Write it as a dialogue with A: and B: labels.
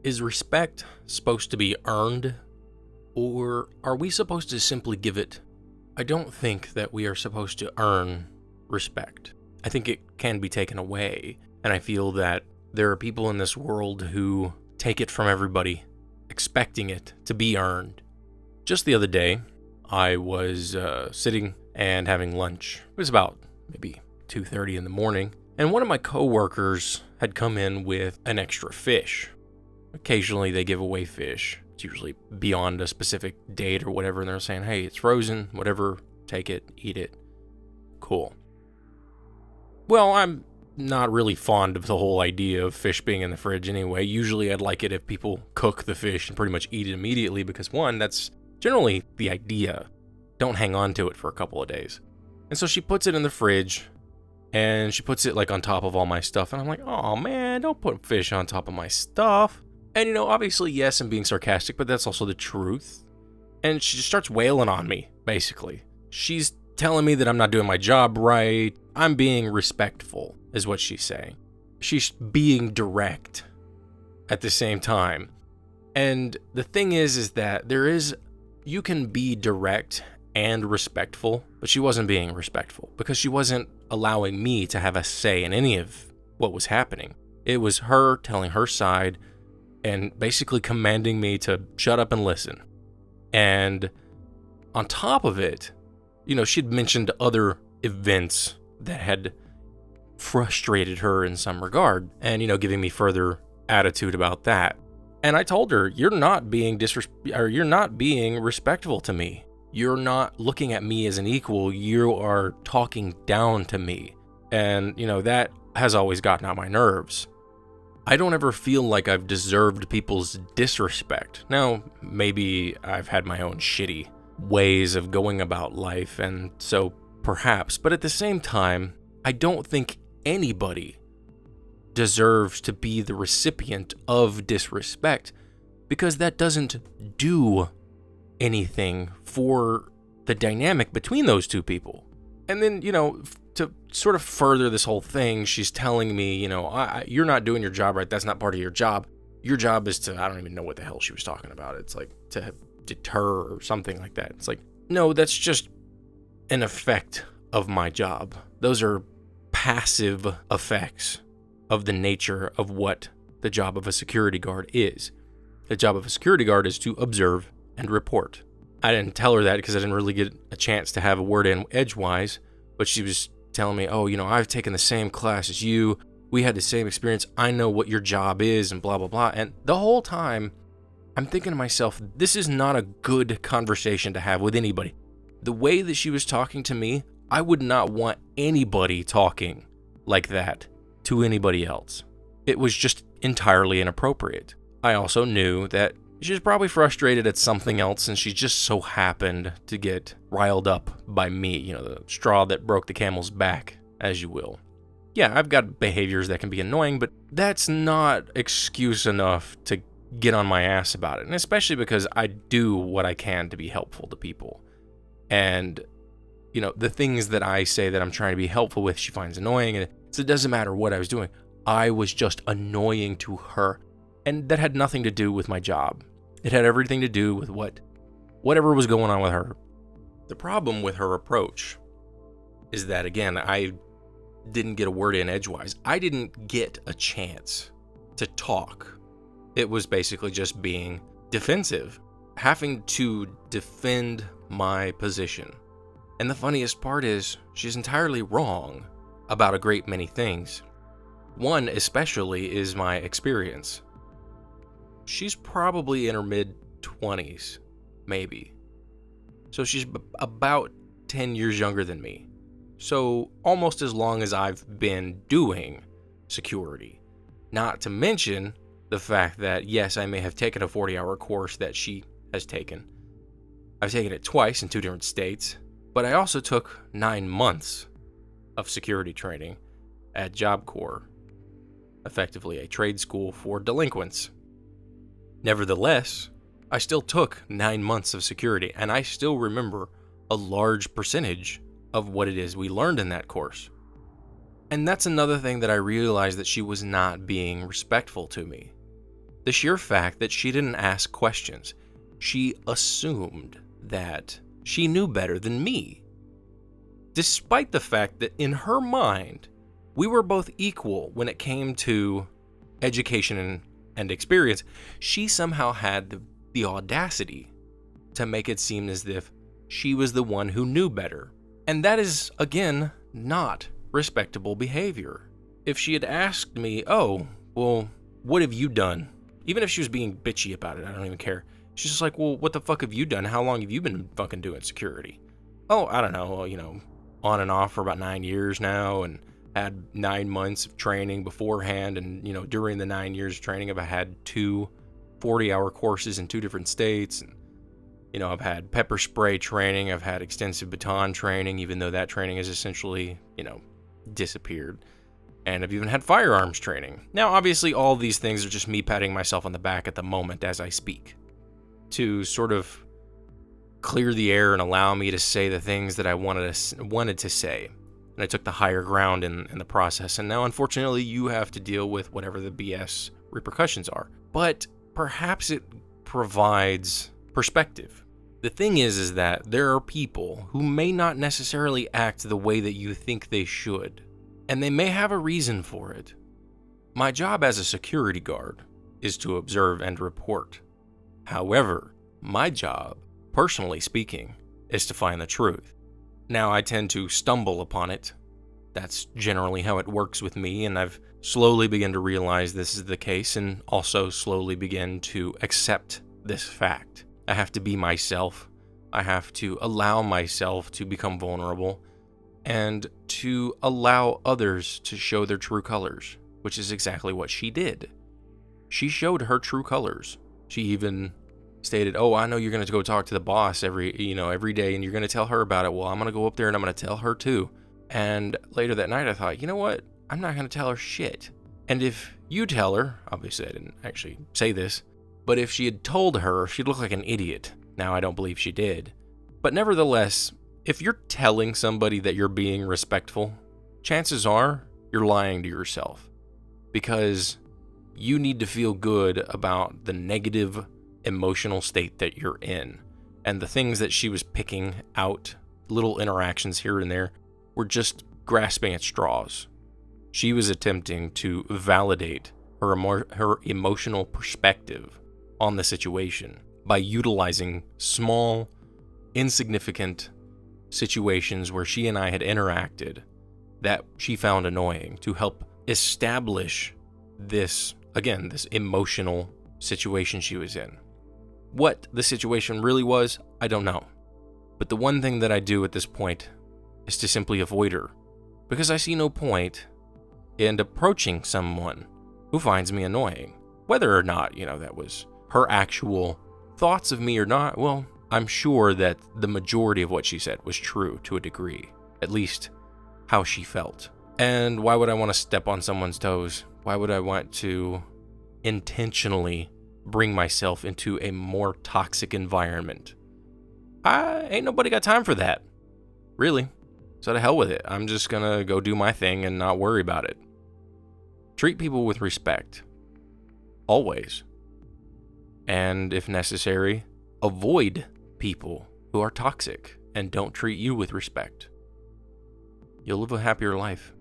A: Is respect supposed to be earned, or are we supposed to simply give it? I don't think that we are supposed to earn respect. I think it can be taken away, and I feel that there are people in this world who take it from everybody, expecting it to be earned. Just the other day, I was sitting and having lunch. It was about maybe 2:30 in the morning, and one of my coworkers had come in with an extra fish. Occasionally they give away fish. It's usually beyond a specific date or whatever, and they're saying, hey, it's frozen, whatever, take it, eat it. Cool. Well, I'm not really fond of the whole idea of fish being in the fridge anyway. Usually I'd like it if people cook the fish and pretty much eat it immediately because, one, that's generally the idea. Don't hang on to it for a couple of days. And so she puts it in the fridge, and she puts it like on top of all my stuff, and I'm like, oh man, don't put fish on top of my stuff. And obviously, yes, I'm being sarcastic, but that's also the truth. And she just starts wailing on me, basically. She's telling me that I'm not doing my job right. I'm being respectful, is what she's saying. She's being direct at the same time. And the thing is that you can be direct and respectful, but she wasn't being respectful because she wasn't allowing me to have a say in any of what was happening. It was her telling her side and basically commanding me to shut up and listen. And on top of it, she'd mentioned other events that had frustrated her in some regard and, giving me further attitude about that. And I told her, you're not being respectful to me. You're not looking at me as an equal. You are talking down to me. And, that has always gotten on my nerves. I don't ever feel like I've deserved people's disrespect. Now, maybe I've had my own shitty ways of going about life, and so perhaps, but at the same time, I don't think anybody deserves to be the recipient of disrespect because that doesn't do anything for the dynamic between those two people. And then, to sort of further this whole thing, she's telling me, you're not doing your job right. That's not part of your job. Your job is to, I don't even know what the hell she was talking about. It's like to deter or something like that. It's like, no, that's just an effect of my job. Those are passive effects of the nature of what the job of a security guard is. The job of a security guard is to observe and report. I didn't tell her that because I didn't really get a chance to have a word in edgewise, but she was telling me, oh, I've taken the same class as you. We had the same experience. I know what your job is and blah, blah, blah. And the whole time I'm thinking to myself, this is not a good conversation to have with anybody. The way that she was talking to me, I would not want anybody talking like that to anybody else. It was just entirely inappropriate. I also knew that she was probably frustrated at something else, and she just so happened to get riled up by me, the straw that broke the camel's back, as you will. Yeah, I've got behaviors that can be annoying, but that's not excuse enough to get on my ass about it, and especially because I do what I can to be helpful to people. And, the things that I say that I'm trying to be helpful with, she finds annoying, and so it doesn't matter what I was doing. I was just annoying to her, and that had nothing to do with my job. It had everything to do with whatever was going on with her. The problem with her approach is that, again, I didn't get a word in edgewise. I didn't get a chance to talk. It was basically just being defensive, having to defend my position. And the funniest part is she's entirely wrong about a great many things. One especially is my experience. She's probably in her mid-20s, maybe. So she's about 10 years younger than me. So almost as long as I've been doing security. Not to mention the fact that, yes, I may have taken a 40-hour course that she has taken. I've taken it twice in 2 different states, but I also took 9 months of security training at Job Corps, effectively a trade school for delinquents. Nevertheless, I still took 9 months of security, and I still remember a large percentage of what it is we learned in that course. And that's another thing that I realized that she was not being respectful to me. The sheer fact that she didn't ask questions. She assumed that she knew better than me. Despite the fact that in her mind, we were both equal when it came to education and experience, she somehow had the audacity to make it seem as if she was the one who knew better. And that is, again, not respectable behavior. If she had asked me, oh, well, what have you done? Even if she was being bitchy about it, I don't even care. She's just like, well, what the fuck have you done? How long have you been fucking doing security? Oh, I don't know, on and off for about 9 years now, and had 9 months of training beforehand. And, during the 9 years of training, I've had 2 40-hour courses in 2 different states. And, I've had pepper spray training. I've had extensive baton training, even though that training has essentially, disappeared. And I've even had firearms training. Now, obviously, all of these things are just me patting myself on the back at the moment as I speak, to sort of clear the air and allow me to say the things that I wanted to say. And I took the higher ground in the process. And now, unfortunately, you have to deal with whatever the BS repercussions are. But perhaps it provides perspective. The thing is that there are people who may not necessarily act the way that you think they should. And they may have a reason for it. My job as a security guard is to observe and report. However, my job, personally speaking, is to find the truth. Now, I tend to stumble upon it. That's generally how it works with me, and I've slowly begun to realize this is the case, and also slowly begin to accept this fact. I have to be myself. I have to allow myself to become vulnerable, and to allow others to show their true colors, which is exactly what she did. She showed her true colors. She even stated, oh, I know you're going to go talk to the boss every day, and you're going to tell her about it. Well, I'm going to go up there and I'm going to tell her too. And later that night, I thought, you know what? I'm not going to tell her shit. And if you tell her, obviously I didn't actually say this, but if she had told her, she'd look like an idiot. Now, I don't believe she did. But nevertheless, if you're telling somebody that you're being respectful, chances are you're lying to yourself, because you need to feel good about the negative emotional state that you're in. And the things that she was picking out, little interactions here and there, were just grasping at straws. She was attempting to validate her emotional perspective on the situation by utilizing small, insignificant situations where she and I had interacted that she found annoying, to help establish this emotional situation she was in. What the situation really was, I don't know. But the one thing that I do at this point is to simply avoid her, because I see no point in approaching someone who finds me annoying. Whether or not, that was her actual thoughts of me or not, well, I'm sure that the majority of what she said was true to a degree, at least how she felt. And why would I want to step on someone's toes? Why would I want to intentionally bring myself into a more toxic environment? Ain't nobody got time for that, really. So to hell with it. I'm just gonna go do my thing and not worry about it. Treat people with respect. Always. And if necessary, avoid people who are toxic and don't treat you with respect. You'll live a happier life.